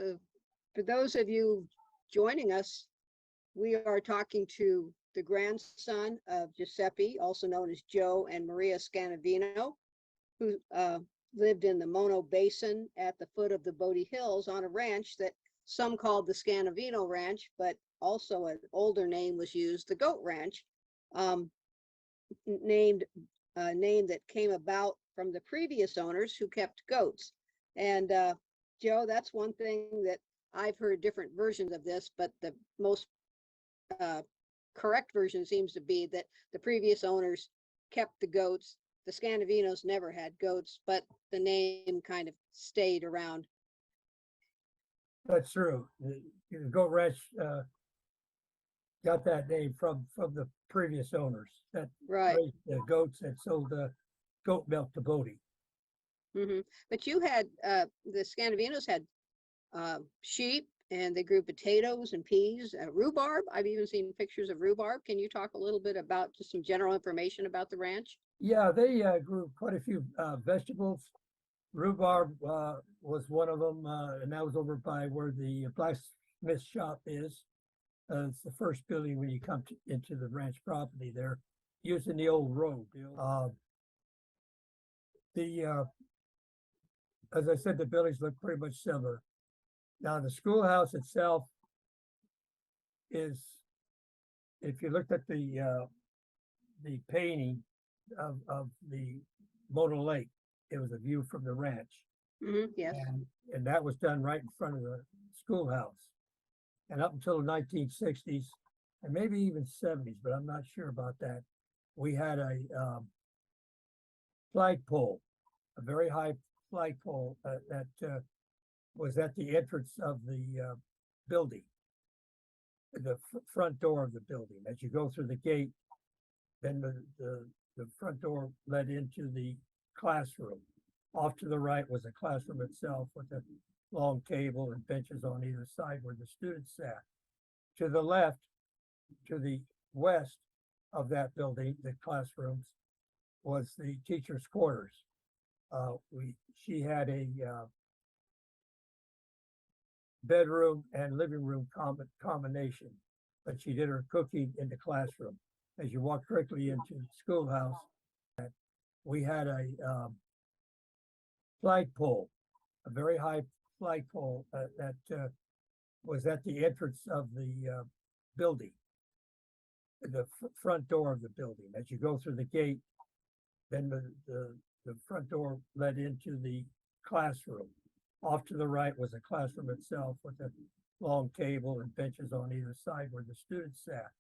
So for those of you joining us, we are talking to the grandson of Giuseppe, also known as Joe and Maria Scanivino, who lived in the Mono Basin at the foot of the Bodie Hills on a ranch that some called the Scanivino Ranch, but also an older name was used, the Goat Ranch, named a name that came about from the previous owners who kept goats. And Joe, that's one thing that I've heard different versions of this, but the most correct version seems to be that the previous owners kept the goats. The Scanivinos never had goats, but the name kind of stayed around. That's true. The Goat Ranch got that name from the previous owners that Right. raised the goats that sold goat milk to Bodie. But you had, the Scanivinos had sheep, and they grew potatoes and peas, rhubarb. I've even seen pictures of rhubarb. Can you talk a little bit about just some general information about the ranch? Yeah, they grew quite a few vegetables. Rhubarb was one of them, and that was over by where the blacksmith shop is. It's the first building when you come into the ranch property there, using the old road. As I said, the buildings look pretty much similar. Now, the schoolhouse itself is, if you looked at the painting of the Mono Lake, it was a view from the ranch. Yes. And that was done right in front of the schoolhouse. And up until the 1960s, and maybe even 70s, but I'm not sure about that, we had a flagpole, a very high flagpole that was at the entrance of the building, the front door of the building. As you go through the gate, then the front door led into the classroom. Off to the right was the classroom itself with a long table and benches on either side where the students sat. To the left, to the west of that building, the classrooms, was the teacher's quarters. She had a bedroom and living room combination, but she did her cooking in the classroom. As you walk directly into the schoolhouse, we had a flagpole, a very high flagpole that was at the entrance of the building, the front door of the building. As you go through the gate, then the front door led into the classroom. Off to the right was the classroom itself with a long table and benches on either side where the students sat.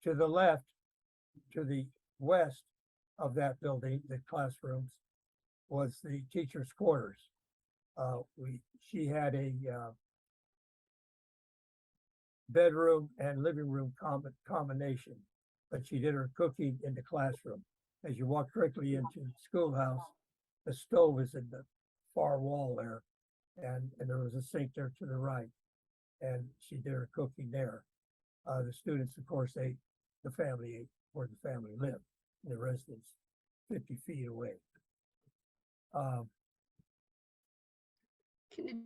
To the left, to the west of that building, the classrooms, was the teacher's quarters. She had a bedroom and living room combination, but she did her cooking in the classroom. As you walk directly into the schoolhouse, the stove is in the far wall there, and there was a sink there to the right, and she did her cooking there. The students, of course, ate, the family ate where the family lived, in the residence 50 feet away.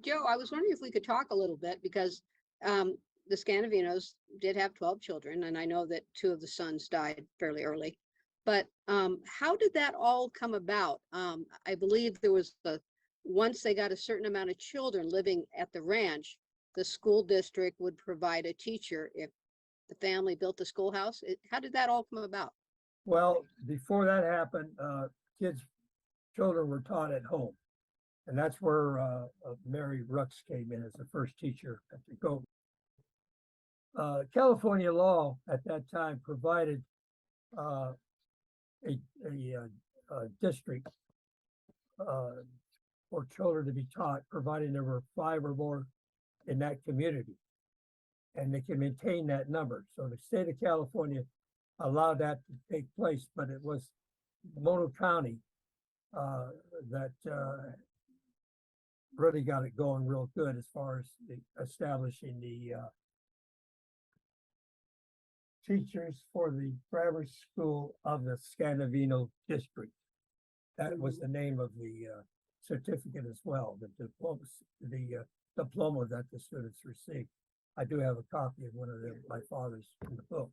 Joe, I was wondering if we could talk a little bit, because the Scanivinos did have 12 children, and I know that 2 of the sons died fairly early. But how did that all come about? I believe there was once they got a certain amount of children living at the ranch, the school district would provide a teacher if the family built the schoolhouse. How did that all come about? Well, before that happened, children were taught at home. And that's where Mary Rux came in as the first teacher at the Goat. California law at that time provided a district for children to be taught, providing there were 5 or more in that community, and they can maintain that number. So the state of California allowed that to take place, but it was Mono County that really got it going real good as far as establishing the teachers for the grammar school of the Scanivino district. That was the name of the certificate as well, the diploma that the students received. I do have a copy of one of my father's in the book.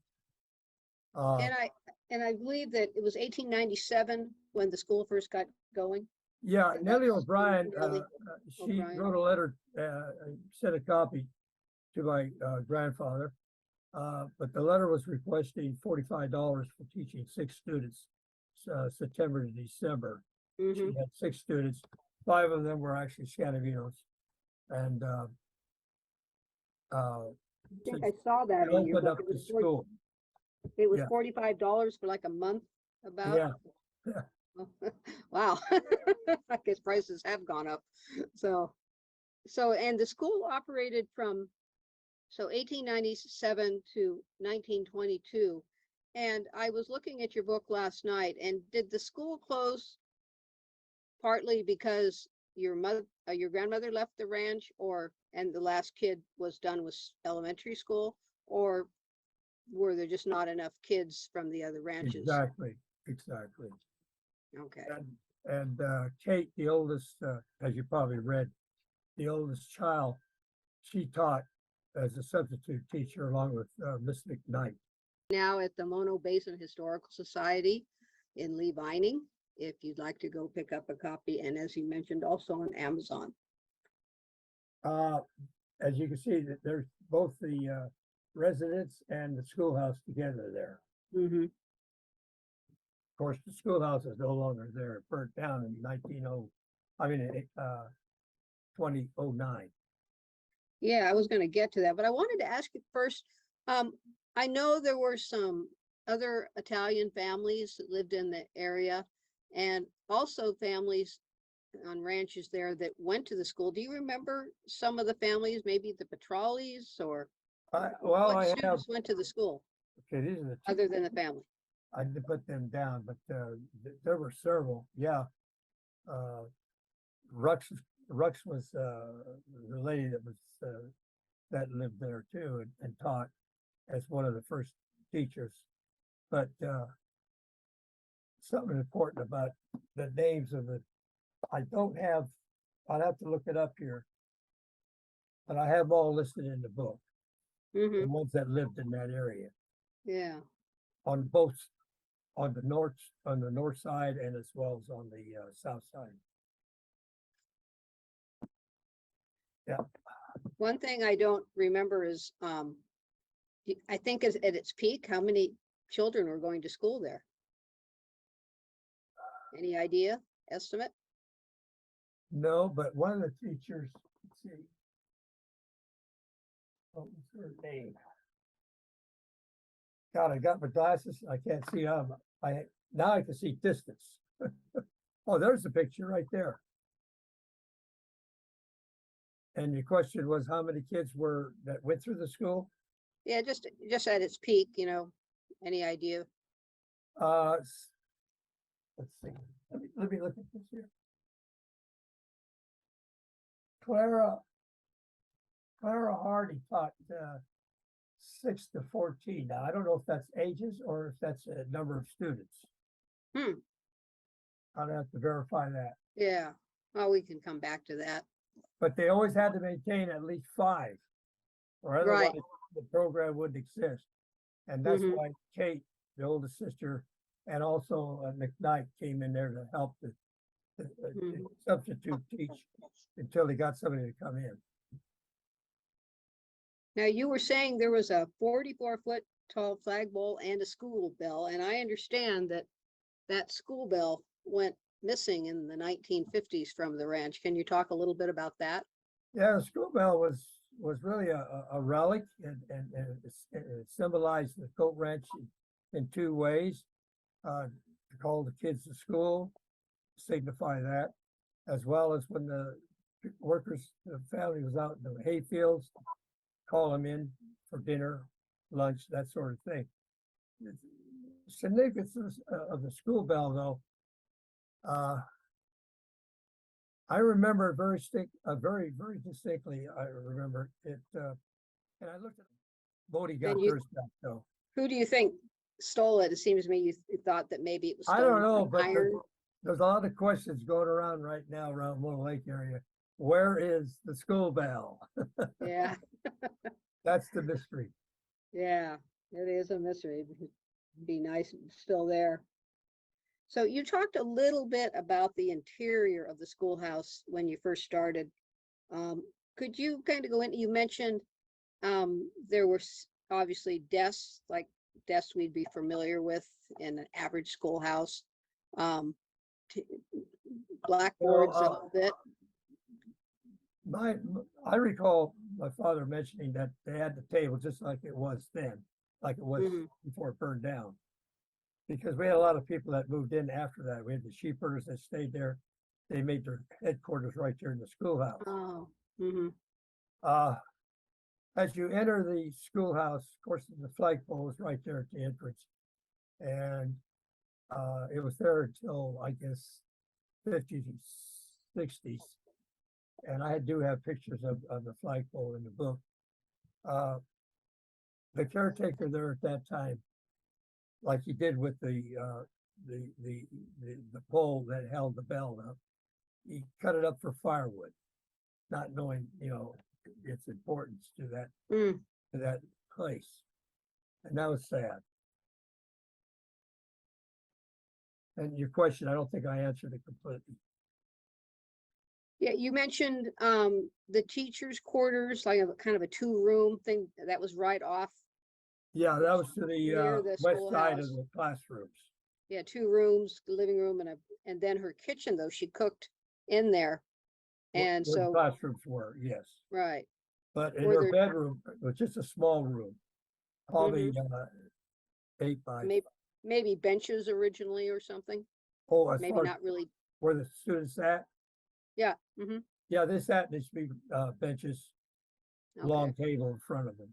And I believe that it was 1897 when the school first got going. Yeah, And Nellie that's O'Brien, Nellie she O'Brien. wrote a letter, sent a copy to my grandfather. But the letter was requesting $45 for teaching 6 students, September to December. She Mhm. had 6 students, 5 of them were actually Scanivinos. And I think since I saw they that in your opened up book. the school, It was yeah, $45 for like a month about. yeah, Wow. I guess prices have gone up. So, and the school operated from, 1897 to 1922. And I was looking at your book last night, and did the school close partly because your grandmother left the ranch, and the last kid was done with elementary school, or were there just not enough kids from the other ranches? exactly. Okay. And Kate, the oldest, as you probably read, the oldest child, she taught as a substitute teacher along with Miss McKnight. Now at the Mono Basin Historical Society in Lee Vining, if you'd like to go pick up a copy, and as you mentioned, also on Amazon. As you can see, that there's both the residence and the schoolhouse together there. Mm-hmm. Of course, the schoolhouse is no longer there. It burnt down in 2009. Yeah, I was going to get to that, but I wanted to ask you first. I know there were some other Italian families that lived in the area, and also families on ranches there that went to the school. Do you remember some of the families, maybe the Petralis, or Well, what I have, students went to the school okay, these are the two, other than the family? I didn't put them down, but there were several, yeah. Rux was the lady that was that lived there too and taught as one of the first teachers. But something important about the names of I'd have to look it up here, but I have them all listed in the book, the Mm-hmm. ones that lived in that area Yeah. on the north side and as well as on the south side. Yeah. One thing I don't remember is, I think is at its peak, how many children were going to school there? Any idea, estimate? No, but one of the teachers, let's see, what was her name? God, I got my glasses. I can't see now I can see distance. Oh, there's the picture right there. And your question was how many kids that went through the school? Yeah, just at its peak, any idea? Let's see. Let me look at this here. Clara Hardy taught 6 to 14. Now, I don't know if that's ages or if that's a number of students. I'd have to verify that. Yeah, well, we can come back to that. But they always had to maintain at least 5, or otherwise the program wouldn't exist. And that's why Kate, the oldest sister, and also McKnight came in there to help the substitute teach until they got somebody to come in. Now, you were saying there was a 44-foot tall flagpole and a school bell, and I understand that school bell went missing in the 1950s from the ranch. Can you talk a little bit about that? Yeah, the school bell was really a relic, and it symbolized the goat ranch in 2 ways. To call the kids to school, signify that, as well as when the workers, the family was out in the hay fields, call them in for dinner, lunch, that sort of thing. The significance of the school bell, though, I remember very distinctly. I remember it, and I looked at Bodie got theirs back though. Who do you think stole it? It seems to me you thought that maybe it was I don't stolen know, from but iron. There's a lot of questions going around right now around Little Lake area. Where is the school bell? Yeah, That's the mystery. yeah, it is a mystery. It'd be nice if it's still there. So you talked a little bit about the interior of the schoolhouse when you first started. Um, could you kind of go in, you mentioned there were obviously desks, like desks we'd be familiar with in an average schoolhouse. Um, t- Blackboards a little bit. I recall my father mentioning that they had the table just like it was then, like it was Mhm. before it burned down. Because we had a lot of people that moved in after that. We had the sheepers that stayed there. They made their headquarters right there in the schoolhouse. Oh, mhm. Uh, as you enter the schoolhouse, of course, the flagpole is right there at the entrance. And it was there until, I guess, 50s and 60s. And I do have pictures of the flagpole in the book. The caretaker there at that time, like he did with the pole that held the bell up, he cut it up for firewood, not knowing, its importance Mm. to that place. And that was sad. And your question, I don't think I answered it completely. Yeah, you mentioned the teachers' quarters, like a kind of a two-room thing that was right off Yeah, that was to near the the west side of schoolhouse. the classrooms. Yeah, two rooms, living room and then her kitchen though, she cooked in there. And Where the so, classrooms were, yes. right, But in were her there bedroom, it was just a small room, probably mhm, 8 by, maybe benches originally or something? oh, as Maybe far as not really. where the students sat. Yeah. Hmm. Yeah, they sat, there used to be benches, Okay. long table in front of them.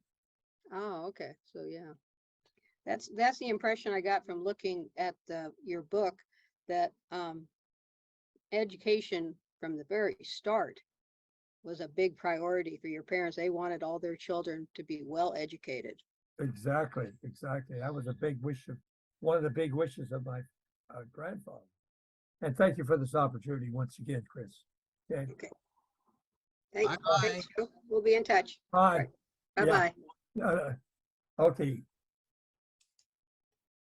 Oh, okay. So yeah, that's the impression I got from looking at your book, that education from the very start was a big priority for your parents. They wanted all their children to be well educated. Exactly, exactly. That was a big wish of, one of the big wishes of my grandfather. And thank you for this opportunity once again, Chris. Okay, Okay. Bye-bye. Thanks, Joe. We'll be in touch. All bye. right. Yeah, Bye-bye. okay.